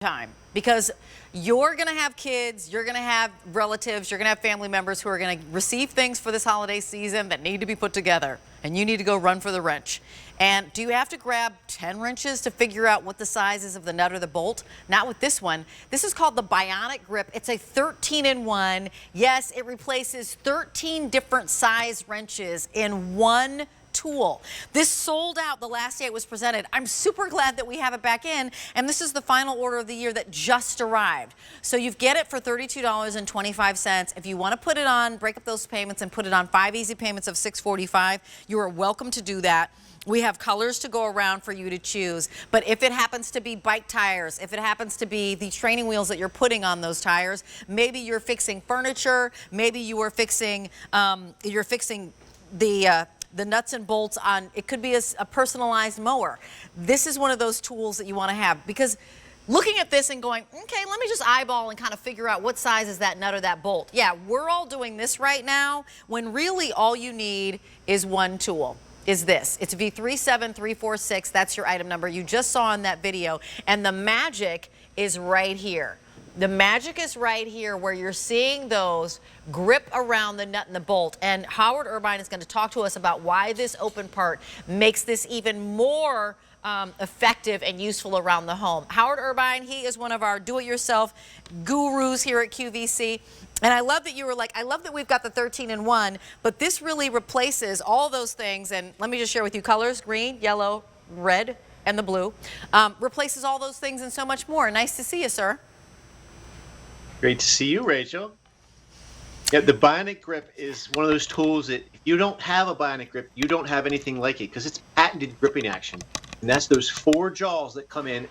time, because you're going to have kids, you're going to have relatives, you're going to have family members who are going to receive things for this holiday season that need to be put together, and you need to go run for the wrench. And do you have to grab 10 wrenches to figure out what the size is of the nut or the bolt? Not with this one. This is called the Bionic Grip. It's a 13-in-1. Yes, it replaces 13 different size wrenches in one tool. This sold out the last day it was presented. I'm super glad that we have it back in, and this is the final order of the year that just arrived. So you get it for $32.25. If you want to put it on, break up those payments and put it on 5 easy payments of $645, you are welcome to do that. We have colors to go around for you to choose. But if it happens to be bike tires, if it happens to be the training wheels that you're putting on those tires, maybe you're fixing furniture, maybe you are fixing, the nuts and bolts on, it could be a personalized mower. This is one of those tools that you want to have, because looking at this and going, okay, let me just eyeball and kind of figure out what size is that nut or that bolt. Yeah, we're all doing this right now, when really all you need is one tool. Is this. It's V37346. That's your item number you just saw in that video. And the magic is right here. The magic is right here, where you're seeing those grip around the nut and the bolt. And Howard Irvine is going to talk to us about why this open part makes this even more effective and useful around the home. Howard Irvine, he is one of our do-it-yourself gurus here at QVC. And I love that you were like, I love that we've got the 13-in-1, but this really replaces all those things. And let me just share with you colors: green, yellow, red, and the blue. Replaces all those things and so much more. Nice to see you, sir. Great to see you, Rachel. Yeah, the Bionic Grip is one of those tools that if you don't have a Bionic Grip, you don't have anything like it, because it's patented gripping action. And that's those 4 jaws that come in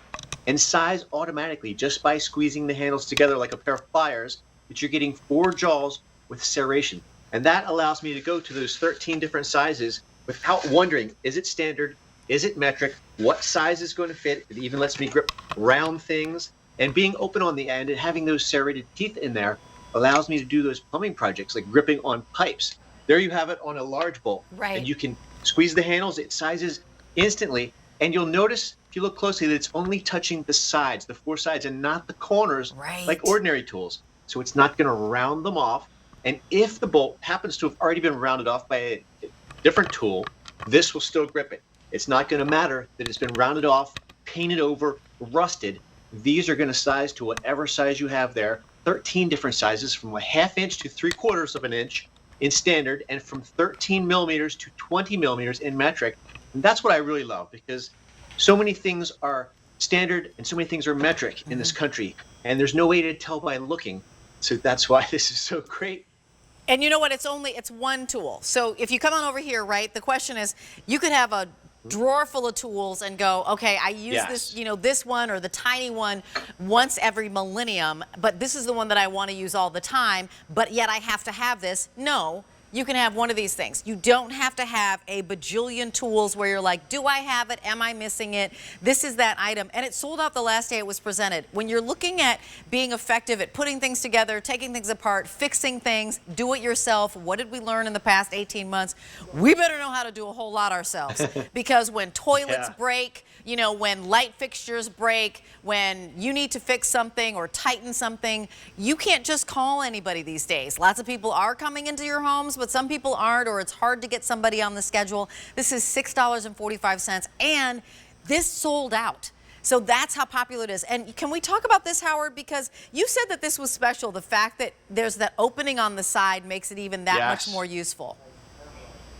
and size automatically just by squeezing the handles together like a pair of pliers, that you're getting 4 jaws with serration. And that allows me to go to those 13 different sizes without wondering, is it standard? Is it metric? What size is going to fit? It even lets me grip round things. And being open on the end and having those serrated teeth in there allows me to do those plumbing projects, like gripping on pipes. There you have it on a large bolt. Right. And you can squeeze the handles, it sizes instantly. And you'll notice, if you look closely, that it's only touching the sides, the 4 sides, and not the corners, right, like ordinary tools. So it's not going to round them off. And if the bolt happens to have already been rounded off by a different tool, this will still grip it. It's not going to matter that it's been rounded off, painted over, rusted. These are going to size to whatever size you have there. 13 different sizes, from a 1/2 inch to 3/4 of an inch in standard, and from 13 millimeters to 20 millimeters in metric. And that's what I really love, because so many things are standard and so many things are metric in this country, and there's no way to tell by looking. So that's why this is so great. And you know what? It's one tool. So if you come on over here, right, the question is, you could have a drawer full of tools and go, okay, I use this, this one or the tiny one once every millennium, but this is the one that I want to use all the time, but yet I have to have this. No, you can have one of these things. You don't have to have a bajillion tools where you're like, do I have it? Am I missing it? This is that item. And it sold out the last day it was presented. When you're looking at being effective at putting things together, taking things apart, fixing things, do it yourself, what did we learn in the past 18 months? We better know how to do a whole lot ourselves. Because when toilets break, when light fixtures break, when you need to fix something or tighten something, you can't just call anybody these days. Lots of people are coming into your homes, but some people aren't, or it's hard to get somebody on the schedule. This is $6.45, and this sold out. So that's how popular it is. And can we talk about this, Howard? Because you said that this was special. The fact that there's that opening on the side makes it even that much more useful.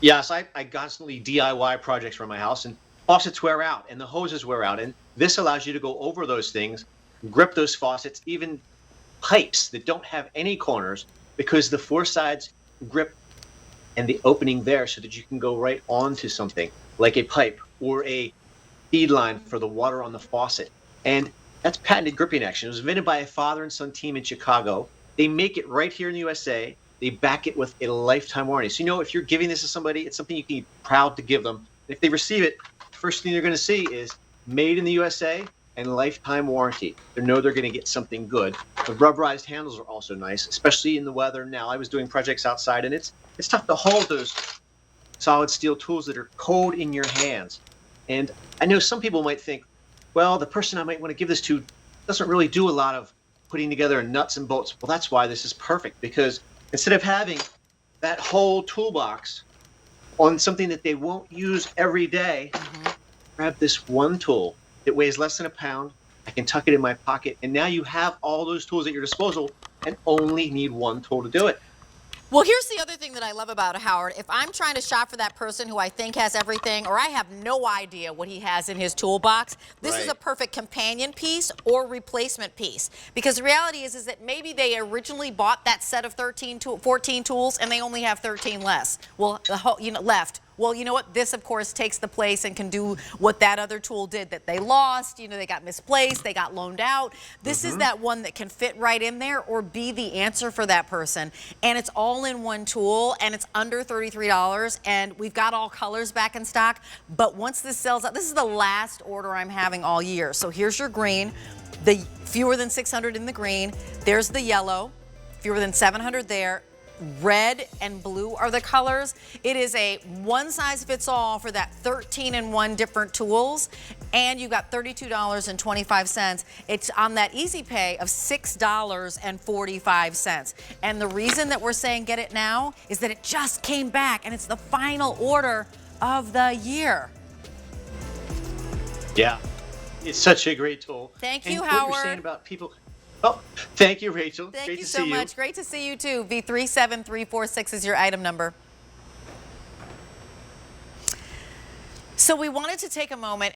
Yes, I constantly DIY projects for my house, and faucets wear out and the hoses wear out, and this allows you to go over those things, grip those faucets, even pipes that don't have any corners, because the 4 sides grip and the opening there, so that you can go right onto something like a pipe or a feed line for the water on the faucet. And that's patented gripping action. It was invented by a father and son team in Chicago. They make it right here in the USA. They back it with a lifetime warranty. So if you're giving this to somebody, it's something you can be proud to give them. If they receive it, the first thing they're going to see is made in the USA and lifetime warranty. They know they're going to get something good. The rubberized handles are also nice, especially in the weather now. I was doing projects outside, and it's tough to hold those solid steel tools that are cold in your hands. And I know some people might think, well, the person I might want to give this to doesn't really do a lot of putting together nuts and bolts. Well, that's why this is perfect, because instead of having that whole toolbox on something that they won't use every day, grab this one tool. It weighs less than a pound. I can tuck it in my pocket, and now you have all those tools at your disposal and only need one tool to do it. Well, here's the other thing that I love about it, Howard. If I'm trying to shop for that person who I think has everything, or I have no idea what he has in his toolbox, this is a perfect companion piece or replacement piece. Because the reality is that maybe they originally bought that set of 14 tools and they only have 13 less. Well, left. Well, you know what? This, of course, takes the place and can do what that other tool did that they lost. You know, they got misplaced, they got loaned out. This is that one that can fit right in there or be the answer for that person. And it's all in one tool, and it's under $33. And we've got all colors back in stock. But once this sells out, this is the last order I'm having all year. So here's your green, the fewer than 600 in the green. There's the yellow, fewer than 700 there. Red and blue are the colors. It is a one size fits all for that 13-in-1 different tools, and you got $32.25. It's on that easy pay of $6.45. And the reason that we're saying get it now is that it just came back, and it's the final order of the year. Yeah, it's such a great tool. Thank you, and Howard. What you're saying about people. Oh, thank you, Rachel. Thank you so much. Great to see you too. V37346 is your item number. So we wanted to take a moment